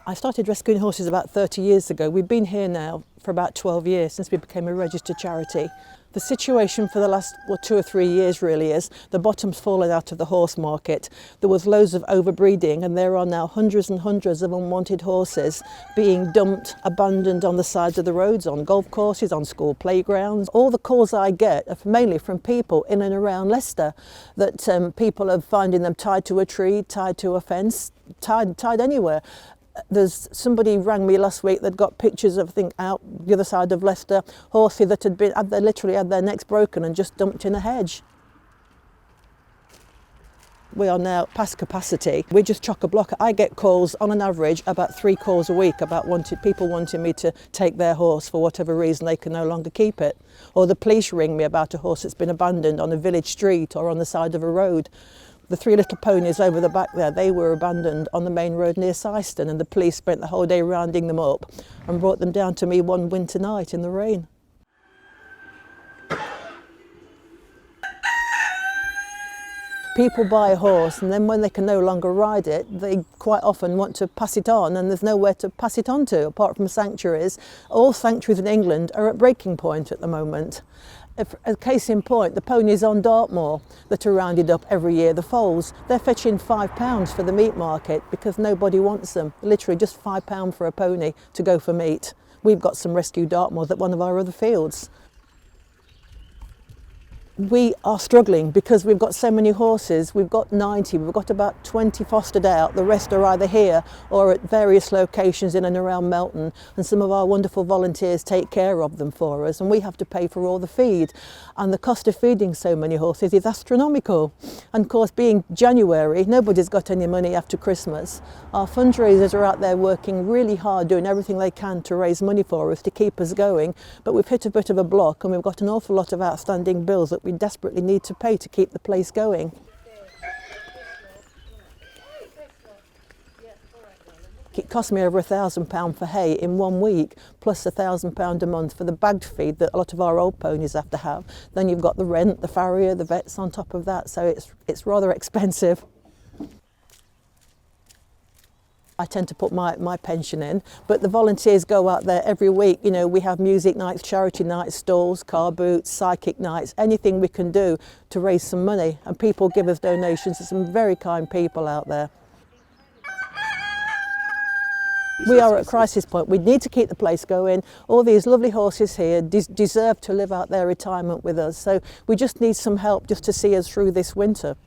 I started rescuing horses about 30 years ago. We've been here now for about 12 years since we became a registered charity. The situation for the last 2 or 3 years really is the bottom's fallen out of the horse market. There was loads of overbreeding and there are now hundreds and hundreds of unwanted horses being dumped, abandoned on the sides of the roads, on golf courses, on school playgrounds. All the calls I get are mainly from people in and around Leicester that people are finding them tied to a tree, tied to a fence, tied anywhere. There's somebody rang me last week that got pictures of, I think, out the other side of Leicester, horses that literally had their necks broken and just dumped in a hedge. We are now past capacity. We're just chock-a-block. I get calls on an average, about 3 calls a week about people wanting me to take their horse for whatever reason they can no longer keep it. Or the police ring me about a horse that's been abandoned on a village street or on the side of a road. The 3 little ponies over the back there, they were abandoned on the main road near Seiston, and the police spent the whole day rounding them up and brought them down to me one winter night in the rain. People buy a horse and then when they can no longer ride it, they quite often want to pass it on, and there's nowhere to pass it on to apart from sanctuaries. All sanctuaries in England are at breaking point at the moment. A case in point, the ponies on Dartmoor that are rounded up every year, the foals, they're fetching £5 for the meat market because nobody wants them. Literally just £5 for a pony to go for meat. We've got some rescue Dartmoors at one of our other fields. We are struggling because we've got so many horses. We've got 90, we've got about 20 fostered out. The rest are either here or at various locations in and around Melton, and some of our wonderful volunteers take care of them for us, and we have to pay for all the feed. And the cost of feeding so many horses is astronomical. And of course, being January, nobody's got any money after Christmas. Our fundraisers are out there working really hard, doing everything they can to raise money for us to keep us going, but we've hit a bit of a block and we've got an awful lot of outstanding bills that we desperately need to pay to keep the place going. It cost me over £1,000 for hay in 1 week, plus £1,000 a month for the bagged feed that a lot of our old ponies have to have. Then you've got the rent, the farrier, the vets on top of that, so it's rather expensive. I tend to put my pension in, but the volunteers go out there every week. You know, we have music nights, charity nights, stalls, car boots, psychic nights, anything we can do to raise some money. And people give us donations. There's some very kind people out there. We are at a crisis point. We need to keep the place going. All these lovely horses here deserve to live out their retirement with us. So we just need some help just to see us through this winter.